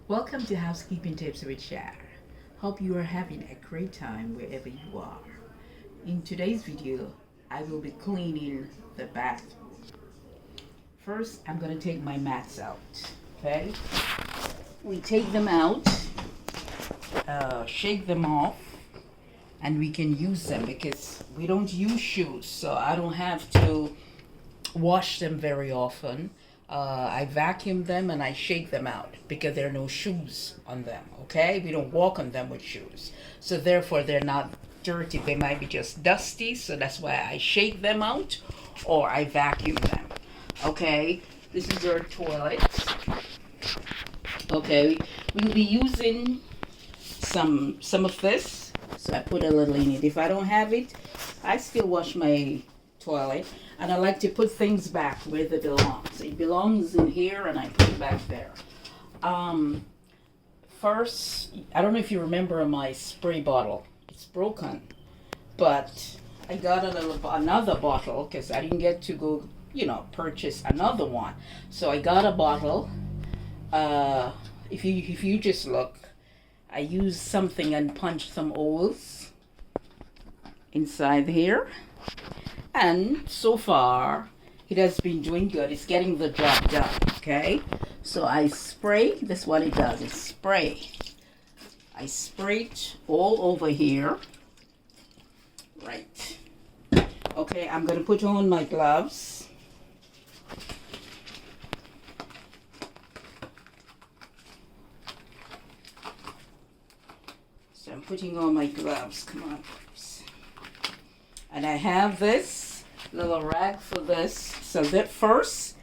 Welcome to Housekeeping Tips with Share. Hope you are having a great time wherever you are. In today's video, I will be cleaning the bathroom. First, I'm going to take my mats out. Okay? We take them out, shake them off, and we can use them because we don't use shoes, so I don't have to wash them very often. I vacuum them and I shake them out because there are no shoes on them, okay? We don't walk on them with shoes. So therefore they're not dirty. They might be just dusty, so that's why I shake them out or I vacuum them. Okay, this is our toilet. Okay, we'll be using some of this. So I put a little in it. If I don't have it, I still wash my toilet. And I like to put things back where they belong. So it belongs in here and I put it back there. First, I don't know if you remember my spray bottle. It's broken. But I got another bottle because I didn't get to go, purchase another one. So I got a bottle. If you just look, I used something and punched some holes inside here. And so far, it has been doing good. It's getting the job done, okay? So I spray. That's what it does. It's spray. I spray it all over here. Right. Okay, I'm going to put on my gloves. So I'm putting on my gloves. Come on. And I have this little rag for this. So that first,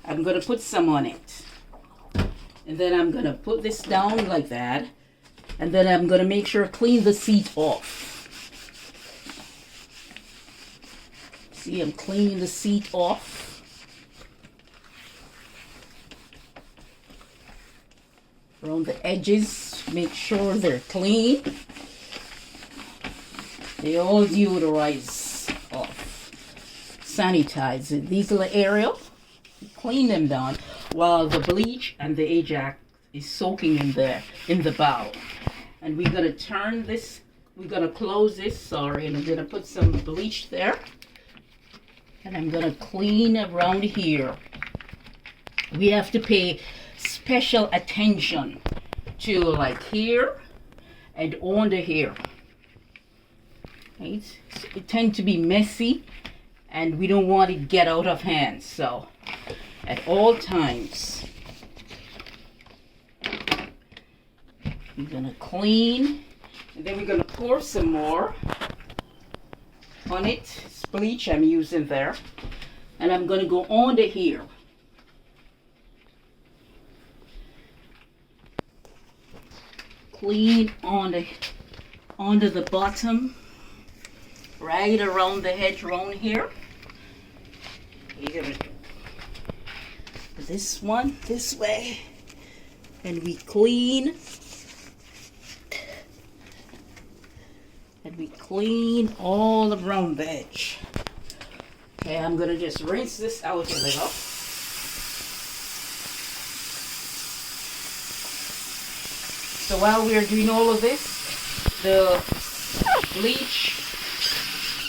I'm going to put some on it. And then I'm going to put this down like that. And then I'm going to make sure clean the seat off. See, I'm cleaning the seat off. Around the edges, make sure they're clean. They all deodorize off, sanitize it. These little areas, clean them down while the bleach and the Ajax is soaking in the bowl. And we're gonna turn this. We're gonna close this. And I'm gonna put some bleach there, and I'm gonna clean around here. We have to pay special attention to like here and under here. Right? It tends to be messy and we don't want it to get out of hand. So at all times we're going to clean and then we're going to pour some more on it. It's bleach I'm using there. And I'm going to go under here. Clean under the bottom. Right around the edge around here. You're gonna do this one this way. And we clean. And we clean all around the edge. Okay, I'm gonna just rinse this out a little. So while we are doing all of this, the bleach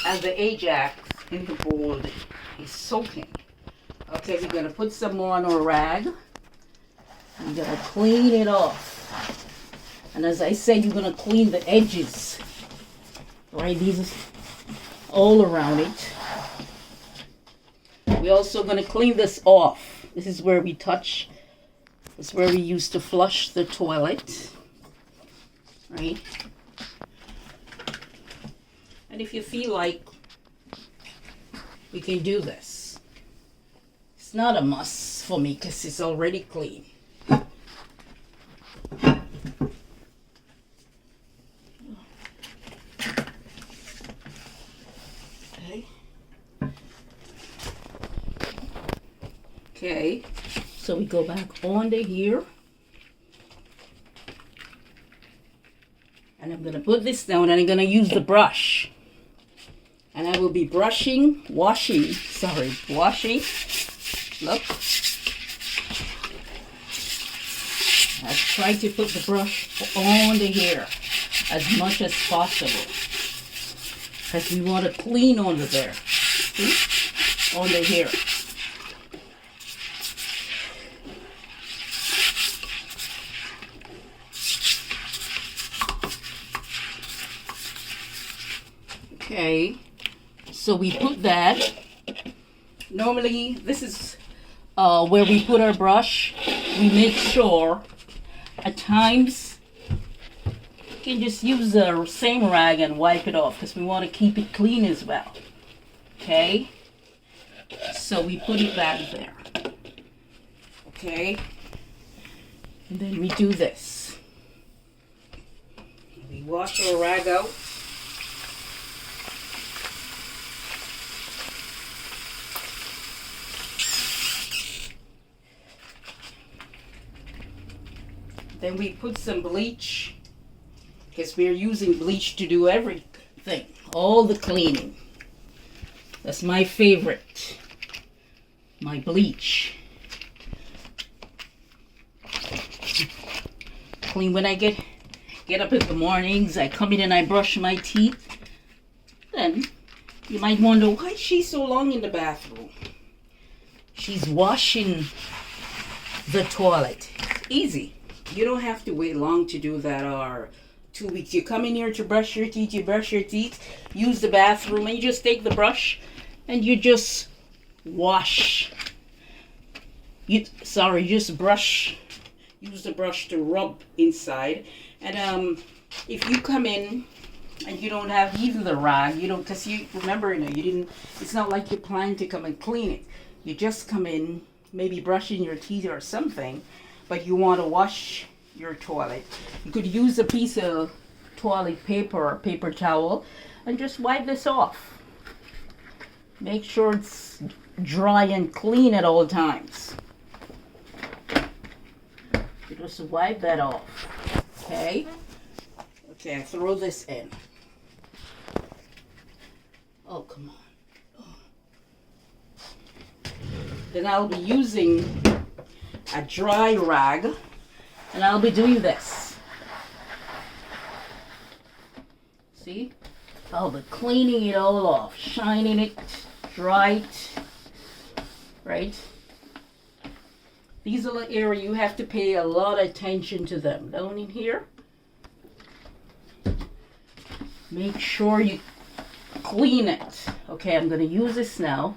and the Ajax in the bowl is soaking. Okay, we're going to put some more on our rag. We're going to clean it off. And as I said, you're going to clean the edges. Right, these are all around it. We're also going to clean this off. This is where we touch. This is where we used to flush the toilet. Right? And if you feel like we can do this, it's not a must for me because it's already clean. Okay. Okay, so we go back under here. And I'm going to put this down and I'm going to use the brush. And I will be washing. Look. I try to put the brush on the hair as much as possible, because we want to clean under there. See? On the hair. Okay, so we put that. Normally, this is where we put our brush. We make sure at times you can just use the same rag and wipe it off, because we want to keep it clean as well. Okay, so we put it back there. Okay, and then we do this. We wash our rag out. Then we put some bleach, because we're using bleach to do everything, all the cleaning. That's my favorite, my bleach. Clean when I get up in the mornings, I come in and I brush my teeth. Then you might wonder, why is she so long in the bathroom? She's washing the toilet. Easy. You don't have to wait long to do that, or 2 weeks. You come in here to brush your teeth, you brush your teeth, use the bathroom, and you just take the brush and you just wash. Just brush. Use the brush to rub inside. And if you come in and you don't have even the rag, because you remember, you didn't. It's not like you're planning to come and clean it. You just come in, maybe brushing your teeth or something, but you want to wash your toilet. You could use a piece of toilet paper or paper towel and just wipe this off. Make sure it's dry and clean at all times. You just wipe that off. Okay? Okay, I throw this in. Oh, come on. Oh. Then I'll be using a dry rag, and I'll be doing this. See? I'll be cleaning it all off, shining it, dry it, right? These are the areas you have to pay a lot of attention to them. Down in here, make sure you clean it. Okay, I'm going to use this now,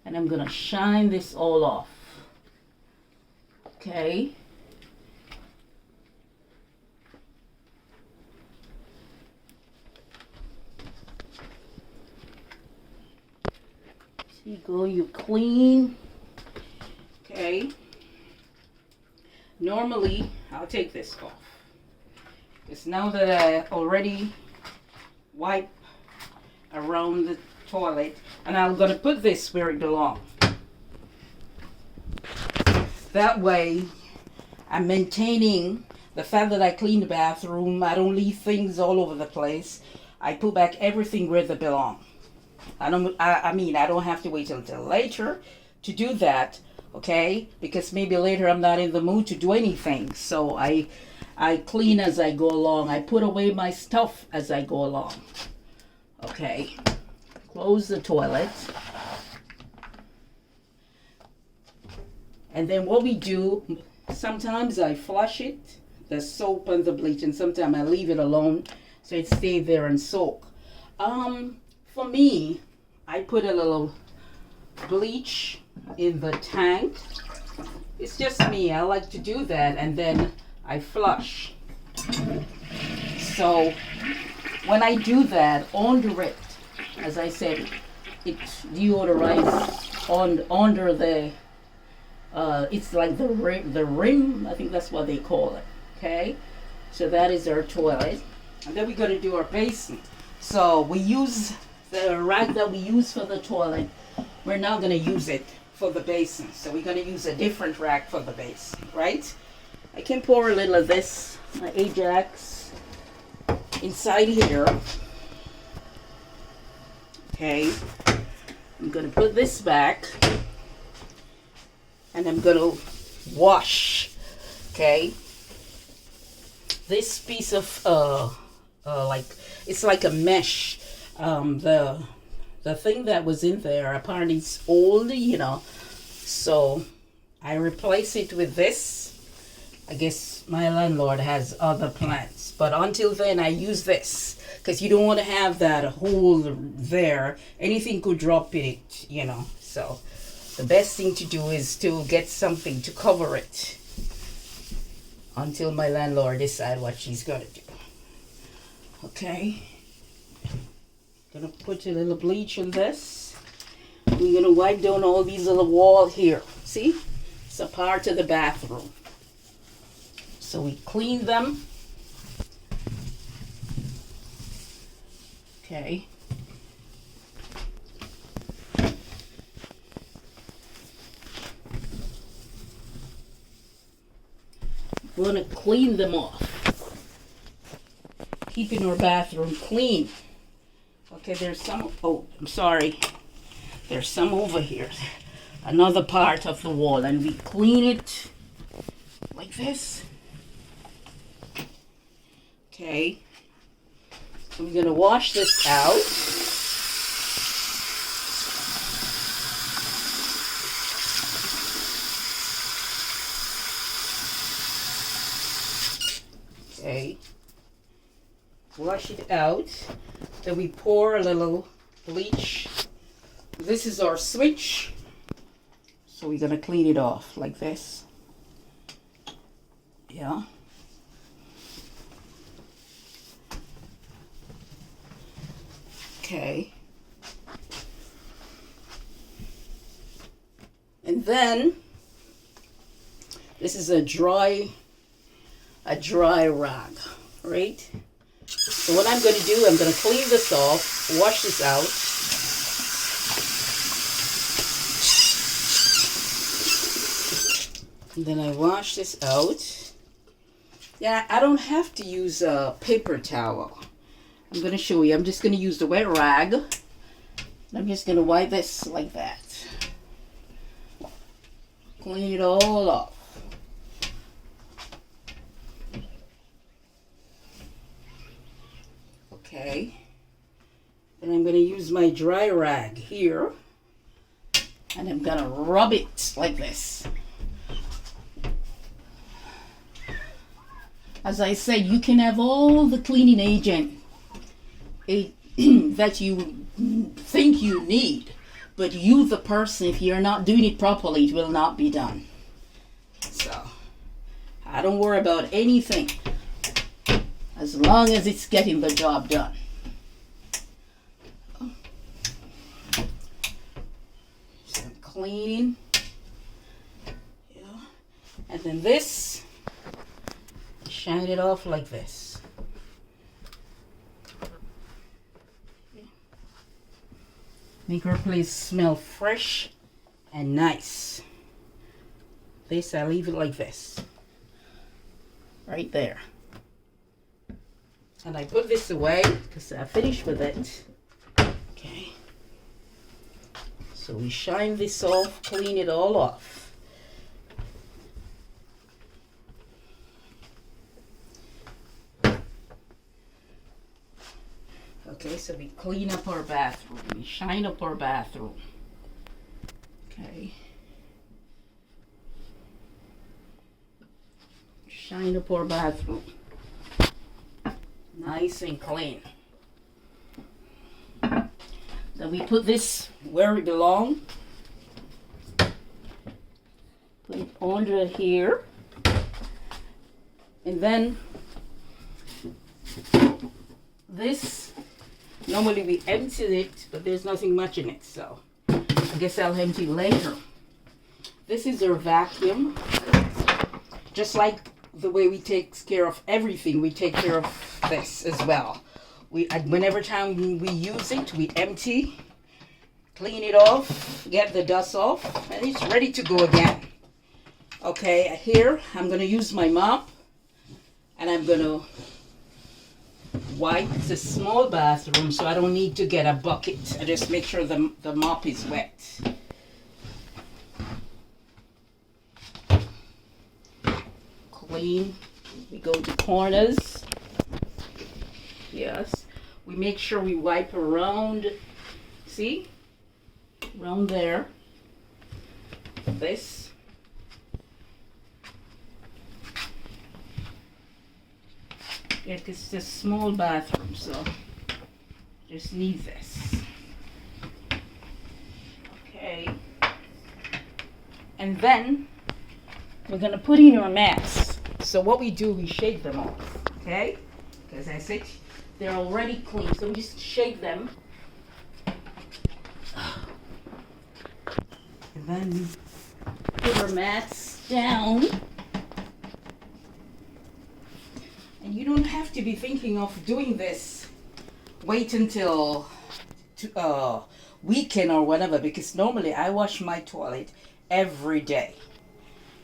and I'm going to shine this all off. Okay. So you go, you clean. Okay. Normally, I'll take this off. Because now that I already wipe around the toilet, and I'm going to put this where it belongs. That way, I'm maintaining the fact that I clean the bathroom. I don't leave things all over the place. I put back everything where they belong. I don't have to wait until later to do that, okay? Because maybe later I'm not in the mood to do anything. So I clean as I go along. I put away my stuff as I go along. Okay. Close the toilet. And then what we do, sometimes I flush it, the soap and the bleach, and sometimes I leave it alone so it stays there and soak. For me, I put a little bleach in the tank. It's just me, I like to do that, and then I flush. So when I do that, under it, as I said, it deodorizes under the it's like the rim, I think that's what they call it. Okay, so that is our toilet, and then we're going to do our basin. So we use the rag that we use for the toilet. We're now going to use it for the basin. So we're going to use a different rag for the basin, right? I can pour a little of this Ajax inside here. Okay, I'm going to put this back. And I'm going to wash, okay? this piece of like, it's like a mesh. The thing that was in there apparently it's old, you know, so I replace it with this. I guess my landlord has other plans, but until then I use this because you don't want to have that hole there. Anything could drop in it, you know. So the best thing to do is to get something to cover it until my landlord decide what she's gonna do. Okay, gonna put a little bleach in this. We're gonna wipe down all these little walls here. See, it's a part of the bathroom. So we clean them. Okay. We're gonna clean them off. Keeping our bathroom clean. Okay, there's some, oh, I'm sorry. There's some over here. Another part of the wall, and we clean it like this. Okay, so we're gonna wash this out. Okay, wash it out. Then we pour a little bleach. This is our switch. So we're gonna clean it off like this. Yeah. Okay. And then this is a dry rag, right? So what I'm going to do, I'm going to clean this off, wash this out. And then I wash this out. Yeah, I don't have to use a paper towel. I'm going to show you. I'm just going to use the wet rag. I'm just going to wipe this like that. Clean it all off. Okay. Then I'm going to use my dry rag here. And I'm going to rub it like this. As I said, you can have all the cleaning agent that you think you need, but you, the person, if you're not doing it properly, it will not be done. So I don't worry about anything as long as it's getting the job done. Some cleaning. Yeah. And then this, shine it off like this. Make our place smell fresh and nice. This, I leave it like this. Right there. And I put this away because I finished with it. Okay. So we shine this off, clean it all off. Okay, so we clean up our bathroom. We shine up our bathroom. Okay. Shine up our bathroom. Nice and clean. Then we put this where it belongs. Put it under here. And then this, normally we empty it, but there's nothing much in it, so I guess I'll empty it later. This is our vacuum. Just like the way we take care of everything, we take care of this as well. Whenever time we use it, we empty, clean it off, get the dust off, and it's ready to go again. Okay, here I'm going to use my mop, and I'm going to wipe the small bathroom so I don't need to get a bucket. I just make sure the mop is wet. Clean We go to corners. Yes. We make sure we wipe around. See? Around there. This. Yeah, it's a small bathroom, so just need this. Okay. And then we're gonna put in your mats. So what we do, we shake them off, okay? Because I said they're already clean, so we just shake them. And then put our mats down. And you don't have to be thinking of doing this. Wait until weekend or whatever, because normally I wash my toilet every day.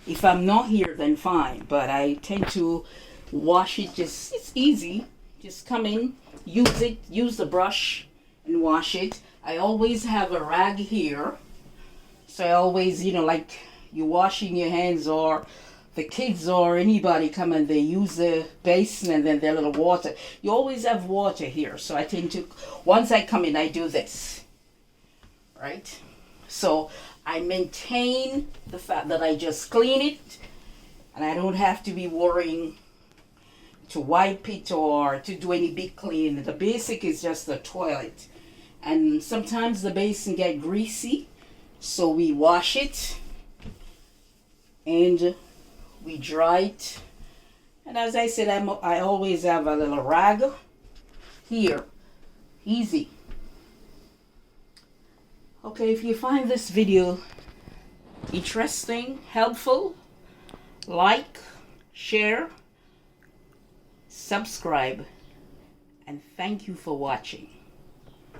If I'm not here, then fine, but I tend to wash it. Just, it's easy. Just come in, use it, use the brush and wash it. I always have a rag here, so I always, like you washing your hands, or the kids or anybody come and they use the basin and then their little water. You always have water here, so I tend to, once I come in, I do this, right? So I maintain the fact that I just clean it, and I don't have to be worrying to wipe it or to do any big clean. The basic is just the toilet, and sometimes the basin get greasy, so we wash it and we dry it. And as I said, I always have a little rag here. Easy. Okay, if you find this video interesting, helpful, like, share, subscribe, and thank you for watching.